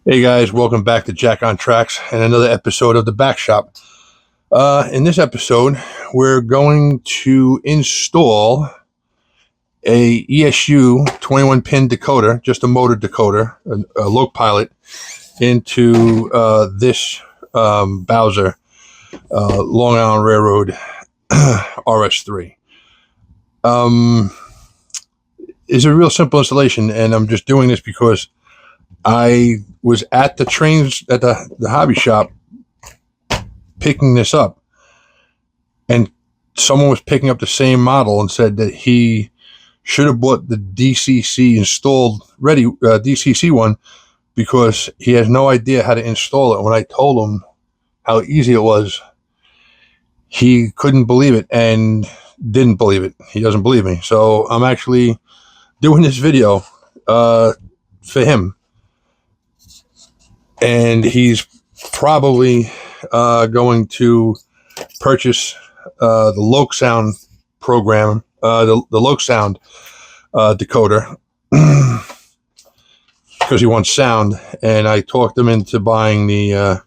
Hey guys, welcome back to Jack on Tracks and another episode of the Back Shop. In this episode, we're going to install a ESU 21-pin decoder, just a motor decoder, a LokPilot, into this Bowser Long Island Railroad RS3. It's a real simple installation, and I'm just doing this because I was at the trains at the hobby shop picking this up, and someone was picking up the same model and said that he should have bought the DCC installed ready DCC one because he has no idea how to install it. When I told him how easy it was, he couldn't believe it and didn't believe it. He doesn't believe me. So I'm actually doing this video for him. And he's probably going to purchase the LokSound program, the LokSound decoder, because he wants sound. And I talked him into buying the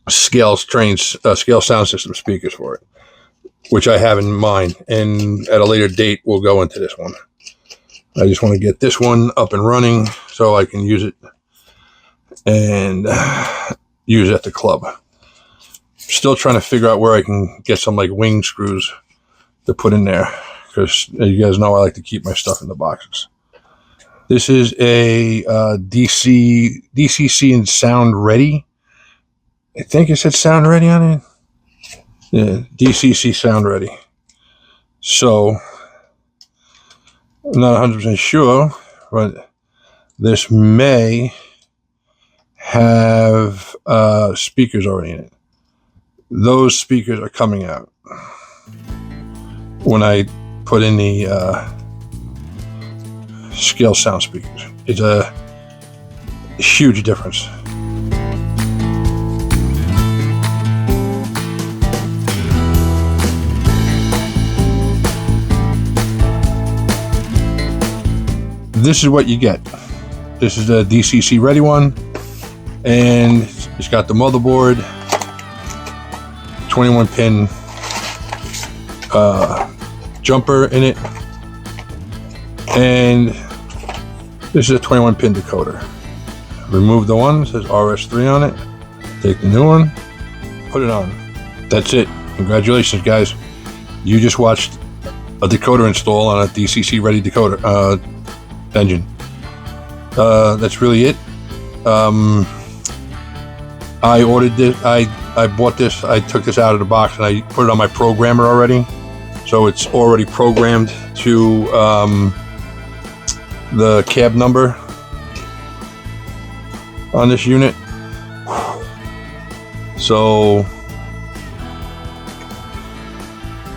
scale sound system speakers for it, which I have in mind. And at a later date, we'll go into this one. I just want to get this one up and running so I can use it and use it at the club. Still trying to figure out where I can get some like wing screws to put in there, because as you guys know, I like to keep my stuff in the boxes. This is a DCC and Sound Ready. I think it said Sound Ready on it. Yeah, DCC Sound Ready. So I'm not 100% sure, but this may have speakers already in it. Those speakers are coming out when I put in the scale sound speakers. It's a huge difference. This is what you get. This is the DCC ready one, and it's got the motherboard, 21-pin jumper in it, and this is a 21-pin decoder. Remove the one that says RS3 on it, take the new one, put it on. That's it. Congratulations, guys. You just watched a decoder install on a DCC ready decoder engine. That's really it. I ordered this. I bought this. I took this out of the box and I put it on my programmer already, so it's already programmed to the cab number on this unit. So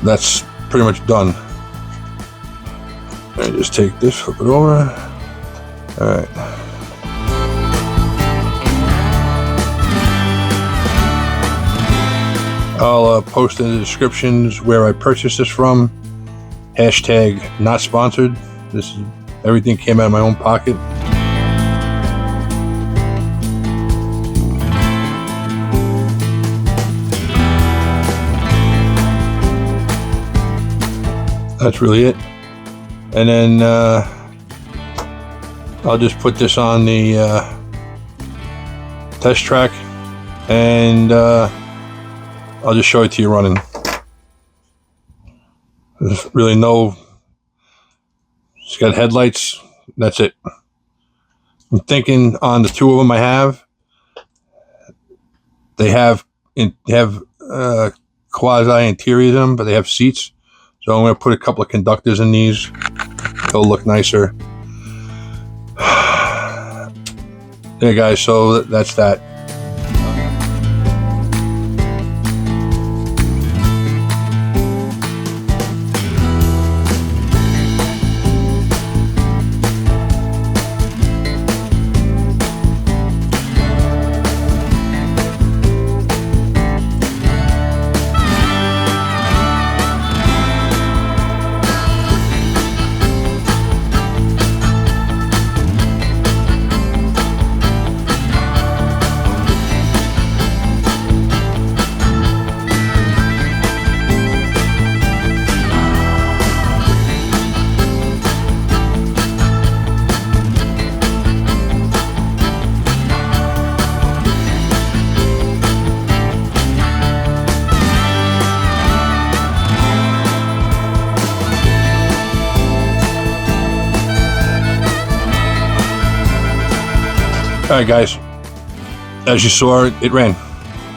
that's pretty much done. I just take this, flip it over. All right. I'll post in the descriptions where I purchased this from. Hashtag not sponsored. This is everything came out of my own pocket. That's really it. And then I'll just put this on the test track, and I'll just show it to you running. There's really no, it's got headlights, that's it. I'm thinking on the two of them I have, they have quasi interiors in them, but they have seats. So I'm going to put a couple of conductors in these. They'll look nicer. There, guys, so that's that. All right, guys. As you saw, it ran.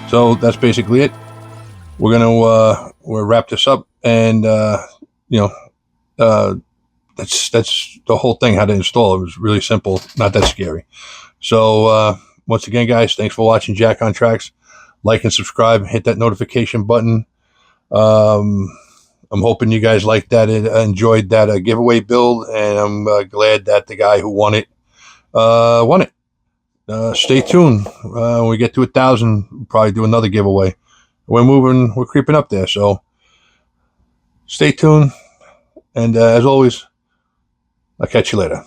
So that's basically it. We're gonna we'll wrap this up, and you know, that's the whole thing. How to install it was really simple, not that scary. So once again, guys, thanks for watching Jack on Tracks. Like and subscribe. Hit that notification button. I'm hoping you guys liked that and enjoyed that giveaway build, and I'm glad that the guy who won it won it. Stay tuned. When we get to 1,000, we'll probably do another giveaway. We're creeping up there, so stay tuned. And as always, I'll catch you later.